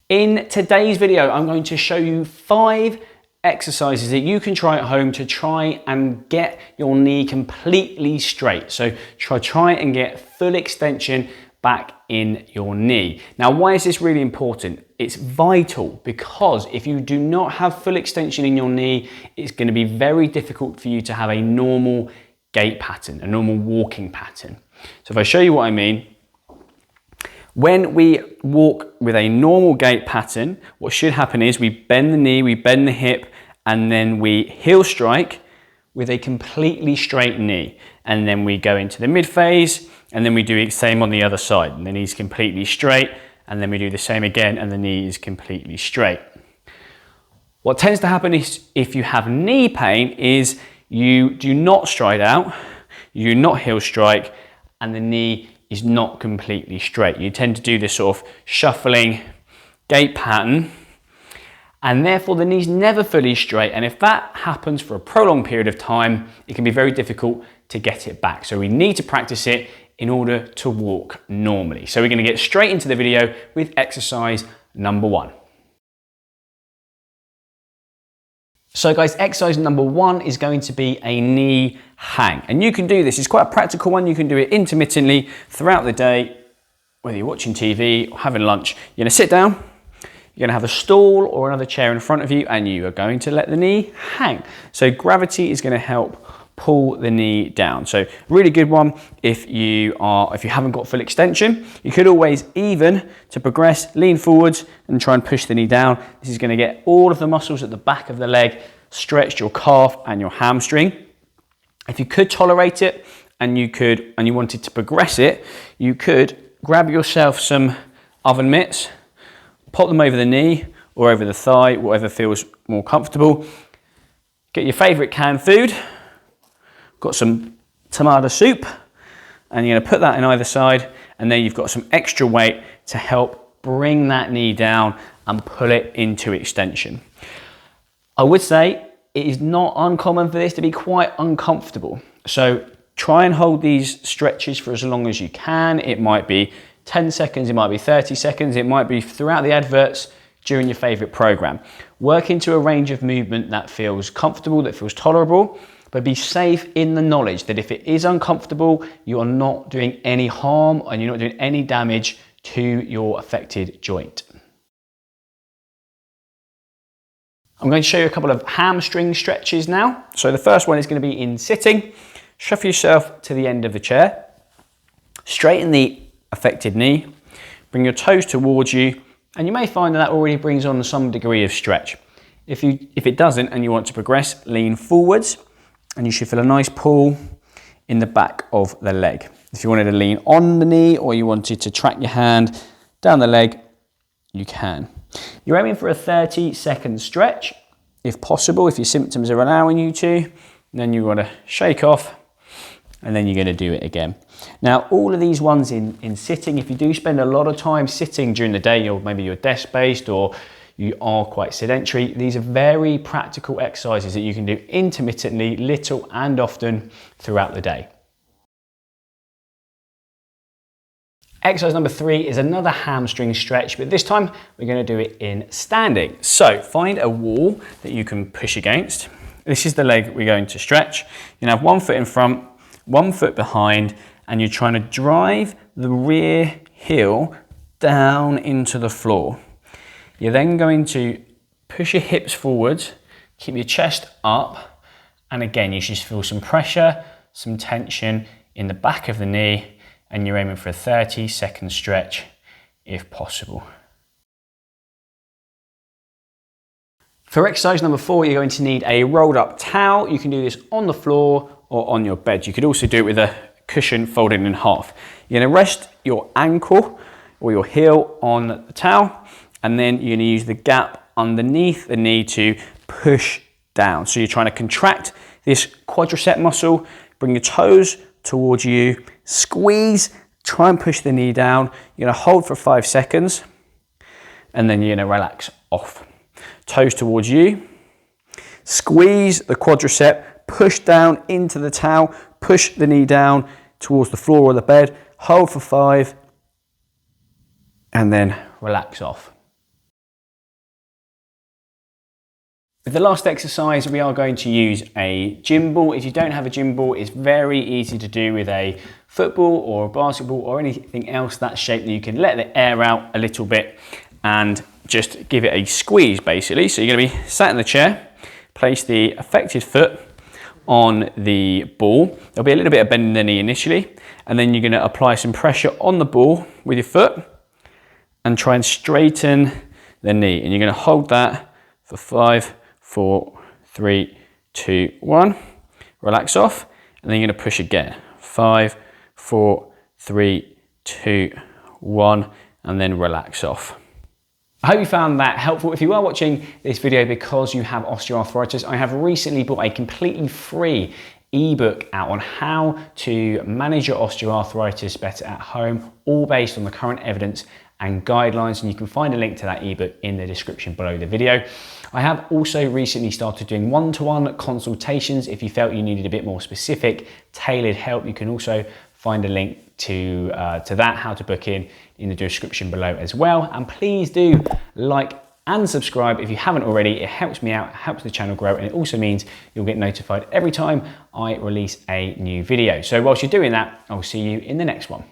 In today's video, I'm going to show you 5 exercises that you can try at home to try and get your knee completely straight. So try and get full extension back in your knee. Now, why is this really important? It's vital because if you do not have full extension in your knee, it's going to be very difficult for you to have a normal gait pattern, a normal walking pattern. So if I show you what I mean, when we walk with a normal gait pattern, what should happen is we bend the knee, we bend the hip, and then we heel strike with a completely straight knee. And then we go into the mid phase, and then we do the same on the other side. And the knee's completely straight, and then we do the same again, and the knee is completely straight. What tends to happen is if you have knee pain is you do not stride out, you do not heel strike, and the knee is not completely straight. You tend to do this sort of shuffling gait pattern, and therefore the knee's never fully straight. And if that happens for a prolonged period of time, it can be very difficult to get it back. So we need to practice it in order to walk normally. So we're going to get straight into the video with exercise number 1. So guys, exercise number 1 is going to be a knee hang. And you can do this, it's quite a practical one. You can do it intermittently throughout the day, whether you're watching TV or having lunch. You're gonna sit down, you're gonna have a stool or another chair in front of you, and you are going to let the knee hang. So gravity is gonna help pull the knee down. So really good one if you haven't got full extension. You could always, even to progress, lean forwards and try and push the knee down. This is going to get all of the muscles at the back of the leg stretched, your calf and your hamstring. If you could tolerate it and you wanted to progress it, you could grab yourself some oven mitts, pop them over the knee or over the thigh, whatever feels more comfortable. Get your favorite canned food. Got some tomato soup, and you're going to put that in either side, and then you've got some extra weight to help bring that knee down and pull it into extension. I would say it is not uncommon for this to be quite uncomfortable. So try and hold these stretches for as long as you can. It might be 10 seconds, it might be 30 seconds, it might be throughout the adverts during your favorite program. Work into a range of movement that feels comfortable, that feels tolerable. But be safe in the knowledge that if it is uncomfortable, you are not doing any harm and you're not doing any damage to your affected joint. I'm going to show you a couple of hamstring stretches now. So the first one is going to be in sitting. Shuffle yourself to the end of the chair. Straighten the affected knee. Bring your toes towards you. And you may find that already brings on some degree of stretch. If it doesn't and you want to progress, lean forwards. And you should feel a nice pull in the back of the leg. If you wanted to lean on the knee or you wanted to track your hand down the leg, you can. You're aiming for a 30-second stretch, if possible, if your symptoms are allowing you to. Then you want to shake off, and then you're going to do it again. Now, all of these ones in sitting, if you do spend a lot of time sitting during the day, or maybe you're desk-based or you are quite sedentary, these are very practical exercises that you can do intermittently, little and often throughout the day. Exercise number 3 is another hamstring stretch, but this time we're going to do it in standing. So find a wall that you can push against. This is the leg we're going to stretch. You're going to have one foot in front, one foot behind, and you're trying to drive the rear heel down into the floor. You're then going to push your hips forwards, keep your chest up, and again, you should feel some pressure, some tension in the back of the knee, and you're aiming for a 30-second stretch if possible. For exercise number 4, you're going to need a rolled up towel. You can do this on the floor or on your bed. You could also do it with a cushion folded in half. You're going to rest your ankle or your heel on the towel, and then you're going to use the gap underneath the knee to push down. So you're trying to contract this quadricep muscle, bring your toes towards you, squeeze, try and push the knee down. You're going to hold for 5 seconds, and then you're going to relax off. Toes towards you, squeeze the quadricep, push down into the towel, push the knee down towards the floor or the bed, hold for 5, and then relax off. For the last exercise, we are going to use a gym ball. If you don't have a gym ball, it's very easy to do with a football or a basketball or anything else that shape that you can let the air out a little bit and just give it a squeeze basically. So you're going to be sat in the chair, place the affected foot on the ball. There'll be a little bit of bend in the knee initially, and then you're going to apply some pressure on the ball with your foot and try and straighten the knee. And you're going to hold that for 5, 4, 3, 2, 1. Relax off, and then you're going to push again. 5, 4, 3, 2, 1, and then relax off. I hope you found that helpful. If you are watching this video because you have osteoarthritis, I have recently bought a completely free ebook out on how to manage your osteoarthritis better at home, all based on the current evidence and guidelines, and you can find a link to that ebook in the description below the video. I have also recently started doing one-to-one consultations. If you felt you needed a bit more specific, tailored help, you can also find a link to that, how to book in the description below as well. And please do like and subscribe if you haven't already. It helps me out, helps the channel grow, and it also means you'll get notified every time I release a new video. So whilst you're doing that, I'll see you in the next one.